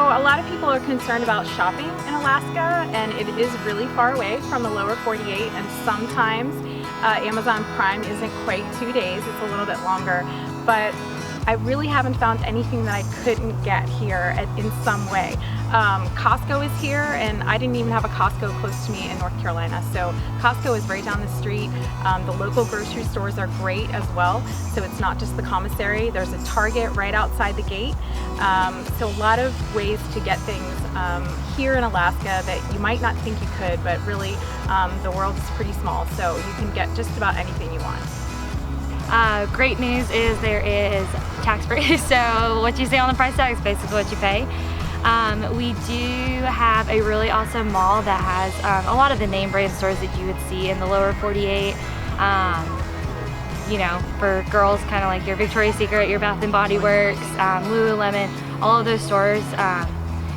a lot of people are concerned about shopping in Alaska, and it is really far away from the lower 48, and sometimes Amazon Prime isn't quite 2 days, it's a little bit longer, but I really haven't found anything that I couldn't get here in some way. Costco is here, and I didn't even have a Costco close to me in North Carolina, so Costco is right down the street. The local grocery stores are great as well, so it's not just the commissary. There's a Target right outside the gate, so a lot of ways to get things here in Alaska that you might not think you could, but really the world is pretty small, so you can get just about anything you want. Great news is there is tax-free, so what you see on the price tag is basically what you pay. We do have a really awesome mall that has a lot of the name brand stores that you would see in the lower 48. You know, for girls, kind of like your Victoria's Secret, your Bath & Body Works, Lululemon, all of those stores.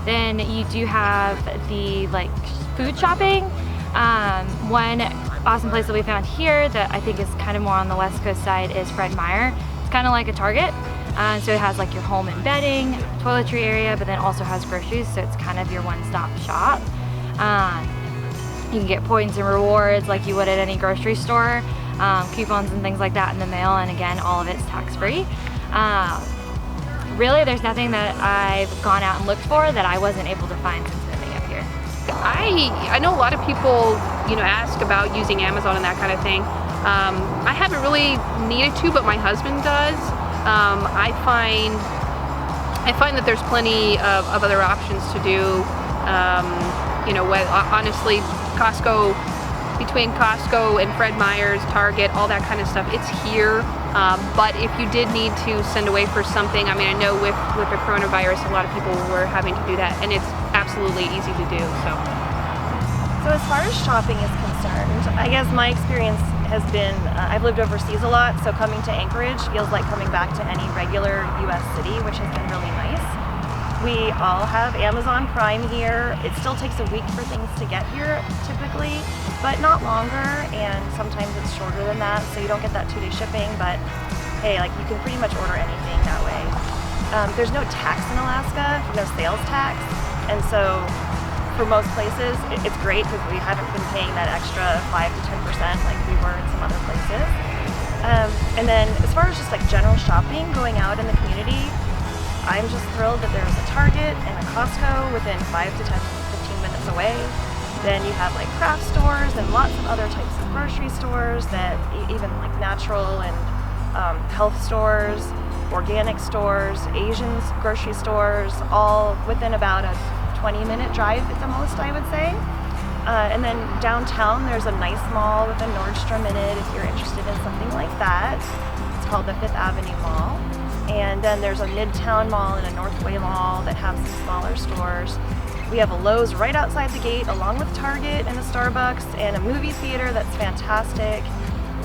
Then you do have the food shopping. One awesome place that we found here that I think is kind of more on the West Coast side is Fred Meyer. It's kind of like a Target. So it has like your home and bedding, toiletry area, but then also has groceries, so it's kind of your one-stop shop. You can get points and rewards like you would at any grocery store, coupons and things like that in the mail, and again, all of it's tax-free. Really, there's nothing that I've gone out and looked for that I wasn't able to find since moving up here. I know a lot of people, ask about using Amazon and that kind of thing. I haven't really needed to, but my husband does. I find that there's plenty of other options to do. Honestly, Costco, between Costco and Fred Meyer's, Target, all that kind of stuff, it's here. But if you did need to send away for something, I know with the coronavirus, a lot of people were having to do that, and it's absolutely easy to do. So as far as shopping is concerned, I guess my experience has been, I've lived overseas a lot, so coming to Anchorage feels like coming back to any regular US city, which has been really nice. We all have Amazon Prime here. It still takes a week for things to get here typically, but not longer, and sometimes it's shorter than that, so you don't get that 2-day shipping, but hey, you can pretty much order anything that way. There's no tax in Alaska, no sales tax, and so for most places, it's great because we haven't been paying that extra 5 to 10% like we were in some other places. And then as far as just general shopping, going out in the community, I'm just thrilled that there's a Target and a Costco within 5 to 10, 15 minutes away. Then you have craft stores and lots of other types of grocery stores that even natural and health stores, organic stores, Asian grocery stores, all within about a 20-minute drive at the most, I would say. And then downtown, there's a nice mall with a Nordstrom in it if you're interested in something like that. It's called the Fifth Avenue Mall. And then there's a Midtown Mall and a Northway Mall that have some smaller stores. We have a Lowe's right outside the gate, along with Target and a Starbucks, and a movie theater that's fantastic.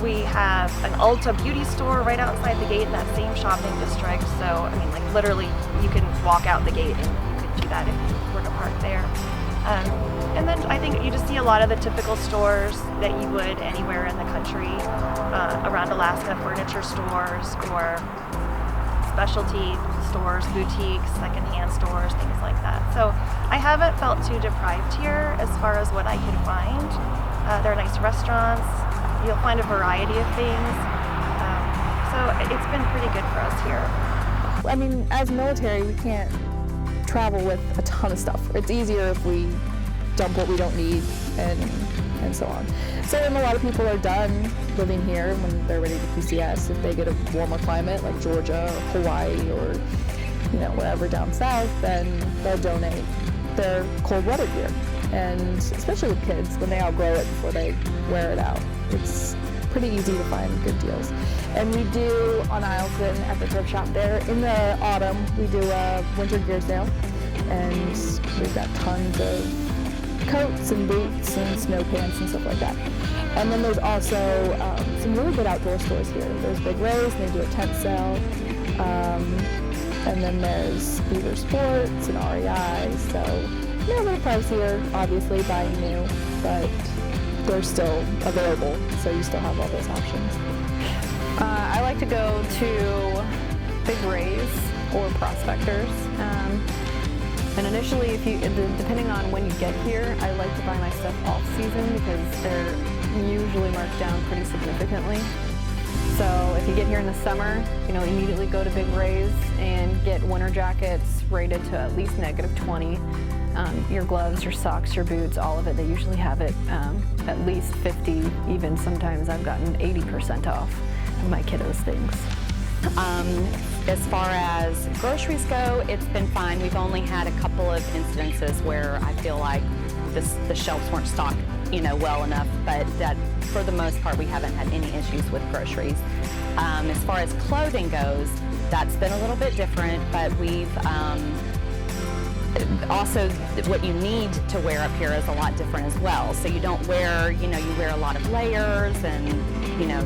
We have an Ulta beauty store right outside the gate in that same shopping district. So, literally, you can walk out the gate and you could do that if you were to park there. And then I think you just see a lot of the typical stores that you would anywhere in the country around Alaska, furniture stores or specialty stores, boutiques, secondhand stores, things like that. So I haven't felt too deprived here as far as what I could find. There are nice restaurants. You'll find a variety of things. So it's been pretty good for us here. As military, we can't travel with a ton of stuff. It's easier if we dump what we don't need and so on. So when a lot of people are done living here, when they're ready to PCS, if they get a warmer climate like Georgia or Hawaii or wherever down south, then they'll donate their cold weather gear. And especially with kids, when they outgrow it before they wear it out, it's pretty easy to find good deals. And we do on Isleton at the thrift shop there. In the autumn, we do a winter gear sale, and we've got tons of coats and boots and snow pants and stuff like that. And then there's also some really good outdoor stores here. There's Big Ray's, and they do a tent sale. And then there's Beaver Sports and REI. So a little bit pricier, obviously, buying new, but they're still available, so you still have all those options. I like to go to Big Ray's or Prospectors. And initially, if you, depending on when you get here, I like to buy my stuff off season because they're usually marked down pretty significantly. So if you get here in the summer, immediately go to Big Rays and get winter jackets rated to at least -20. Your gloves, your socks, your boots, all of it, they usually have it at least 50, even sometimes I've gotten 80% off of my kiddos' things. As far as groceries go, it's been fine. We've only had a couple of incidences where I feel like the shelves weren't stocked, well enough, but that for the most part we haven't had any issues with groceries. As far as clothing goes, that's been a little bit different, but we've also what you need to wear up here is a lot different as well. So you don't wear, you wear a lot of layers and,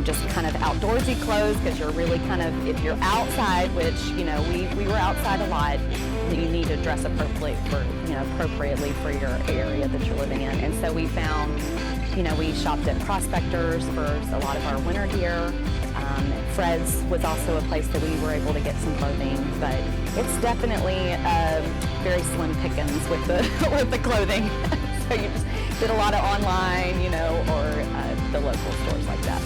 just kind of outdoorsy clothes because you're really kind of, if you're outside, which, we were outside a lot, you need to dress appropriately for your area that you're living in. And so we found, we shopped at Prospectors for a lot of our winter gear. Fred's was also a place that we were able to get some clothing, but it's definitely very slim pickings with the with the clothing. So you just did a lot of online, or the local stores like that.